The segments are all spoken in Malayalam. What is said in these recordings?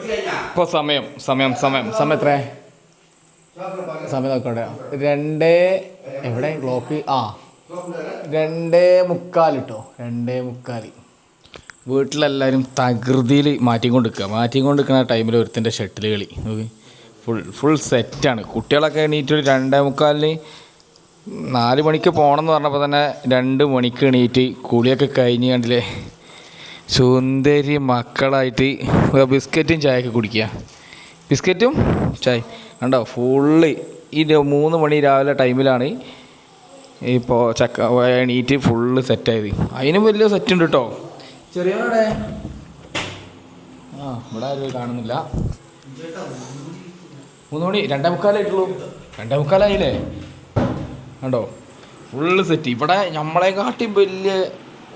ഇപ്പോൾ സമയം എത്ര സമയം നോക്കട്ടെ 2 എവിടെ ക്ലോക്ക് 2:45 കേട്ടോ 2:45. വീട്ടിലെല്ലാവരും തകൃതിയിൽ മാറ്റിക്കൊണ്ടിരിക്കുന്ന ടൈമിൽ ഒരുത്തിൻ്റെ ഷട്ടിൽ കളി ഫുൾ സെറ്റാണ്. കുട്ടികളൊക്കെ എണീറ്റ് 2:45 4 മണിക്ക് പോകണമെന്ന് പറഞ്ഞപ്പോൾ തന്നെ 2 മണിക്ക് എണീറ്റ് കുളിയൊക്കെ കഴിഞ്ഞ് കണ്ടില്ലേ സുന്ദരി മക്കളായിട്ട് ബിസ്ക്കറ്റും ചായയൊക്കെ കുടിക്കുക. ബിസ്ക്കറ്റും ചായ കണ്ടോ ഫുള്ള് ഈ 3 മണി രാവിലെ ടൈമിലാണ് ഇപ്പോൾ എണീറ്റ് ഫുള്ള് സെറ്റായത്. അതിനും വലിയ സെറ്റ് ഉണ്ട് കേട്ടോ. ചെറിയവിടെ ഇവിടെ ആരും കാണുന്നില്ല. 3 മണി 2:45 2:45 കണ്ടോ ഫുള്ള് സെറ്റ്. ഇവിടെ നമ്മളെക്കാട്ടിയും വലിയ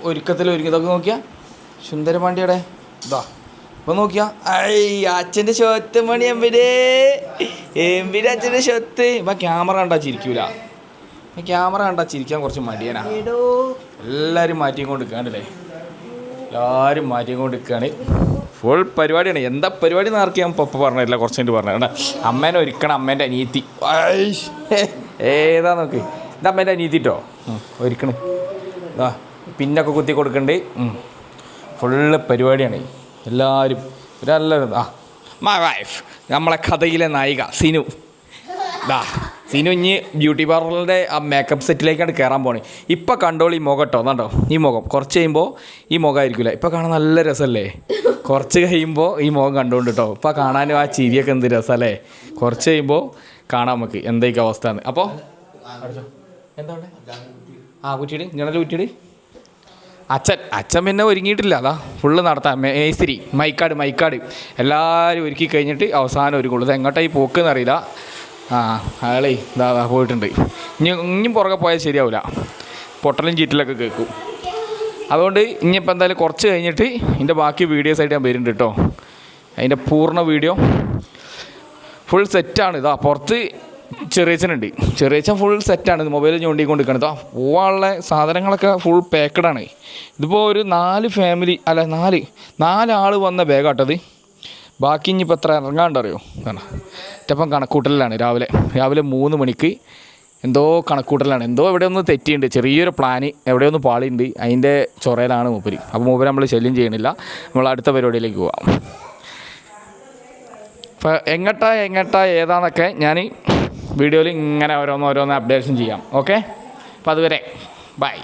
ഒരുങ്ങിയതൊക്കെ നോക്കിയാൽ സുന്ദരപാണ്ടിയുടെ ഇപ്പം നോക്കിയാ അച്ഛൻ്റെ ഷൊത്ത് മണി എമ്പിൻ്റെ അച്ഛൻ്റെ ഷൊത്ത്. ഇപ്പം ക്യാമറ കണ്ടാ ചിരിക്കാൻ കുറച്ച് മടിയനാ. എല്ലാവരും മാറ്റിക്കൊണ്ടിരിക്കുകയാണല്ലേ, എല്ലാവരും മാറ്റിക്കൊണ്ടിരിക്കുകയാണ്. ഫുൾ പരിപാടിയാണ്. എന്താ പരിപാടി എന്ന് പപ്പ പറഞ്ഞില്ല, കുറച്ച് കഴിഞ്ഞിട്ട് പറഞ്ഞ അമ്മേനെ ഒരുക്കണം. അമ്മേൻ്റെ അനിയത്തി ഏതാ നോക്ക്, ഇത് അമ്മേൻ്റെ അനിയത്തിട്ടോ ഒരുക്കണ്. പിന്നൊക്കെ കുത്തി കൊടുക്കണ്ട്. ഫുള്ള് പരിപാടിയാണ്. എല്ലാവരും ഒരെല്ലാവരും മൈ വൈഫ് നമ്മളെ കഥയിലെ നായിക സിനു. സിനു ഇനി ബ്യൂട്ടി പാർലറിൻ്റെ ആ മേക്കപ്പ് സെറ്റിലേക്കാണ് കയറാൻ പോണേ. ഇപ്പം കണ്ടോളൂ ഈ മുഖം കേട്ടോ, എന്നാണ്ടോ ഈ മുഖം കുറച്ച് കഴിയുമ്പോൾ ഈ മുഖമായിരിക്കില്ല. ഇപ്പം കാണാൻ നല്ല രസമല്ലേ, കുറച്ച് കഴിയുമ്പോൾ ഈ മുഖം കണ്ടുകൊണ്ട് കേട്ടോ. ഇപ്പം കാണാനും ആ ചിരിയൊക്കെ എന്ത് രസമല്ലേ. കുറച്ച് കഴിയുമ്പോൾ കാണാം നമുക്ക് എന്തൊക്കെ അവസ്ഥയാണ്. അപ്പോൾ എന്താ കുറ്റിയിട് ഇങ്ങനെ കുറ്റിയിട്. അച്ഛൻ പിന്നെ ഒരുങ്ങിയിട്ടില്ല, ഫുള്ള് നടത്താം. മേസ്തിരി മൈക്കാട് എല്ലാവരും ഒരുക്കി കഴിഞ്ഞിട്ട് അവസാനം ഒരുക്കുള്ളൂ. ഇത് എങ്ങോട്ടായി പോക്കെന്ന് അറിയില്ല. അയാളേ പോയിട്ടുണ്ട്. ഇനിയും പുറകെ പോയാൽ ശരിയാവില്ല, പൊട്ടലും ചീറ്റലൊക്കെ കേൾക്കും. അതുകൊണ്ട് ഇനിയിപ്പോൾ എന്തായാലും കുറച്ച് കഴിഞ്ഞിട്ട് ഇതിൻ്റെ ബാക്കി വീഡിയോസായിട്ട് ഞാൻ വരുന്നുണ്ട് കേട്ടോ. അതിൻ്റെ പൂർണ്ണ വീഡിയോ ഫുൾ സെറ്റാണ്. പുറത്ത് ചെറിയച്ഛനുണ്ട്. ചെറിയച്ഛൻ ഫുൾ സെറ്റാണ്. മൊബൈൽ ചൂണ്ടിക്കൊണ്ടിരിക്കുകയാണ്. പോവാനുള്ള സാധനങ്ങളൊക്കെ ഫുൾ പാക്കഡാണ്. ഇതിപ്പോൾ ഒരു 4 ആൾ വന്ന ബാഗാട്ടത്. ബാക്കി ഇനിയിപ്പോൾ എത്ര ഇറങ്ങാണ്ടറിയോ ഇറ്റപ്പം കണക്കൂട്ടലാണ്. രാവിലെ 3 മണിക്ക് എന്തോ കണക്കൂട്ടലാണ്. എന്തോ എവിടെ ഒന്ന് തെറ്റിയുണ്ട്, ചെറിയൊരു പ്ലാന് എവിടെയൊന്ന് പാളിയുണ്ട്. അതിൻ്റെ ചൊറയിലാണ് മൂപ്പര്. അപ്പോൾ മൂപ്പര് നമ്മൾ ശല്യം ചെയ്യണില്ല. നമ്മൾ അടുത്ത പരിപാടിയിലേക്ക് പോവാം. അപ്പോൾ എങ്ങട്ടാ ഏതാന്നൊക്കെ ഞാൻ വീഡിയോയിൽ ഇങ്ങനെ ഓരോന്ന് അപ്ഡേഷൻ ചെയ്യാം. ഓക്കെ, അപ്പോൾ അതുവരെ ബൈ.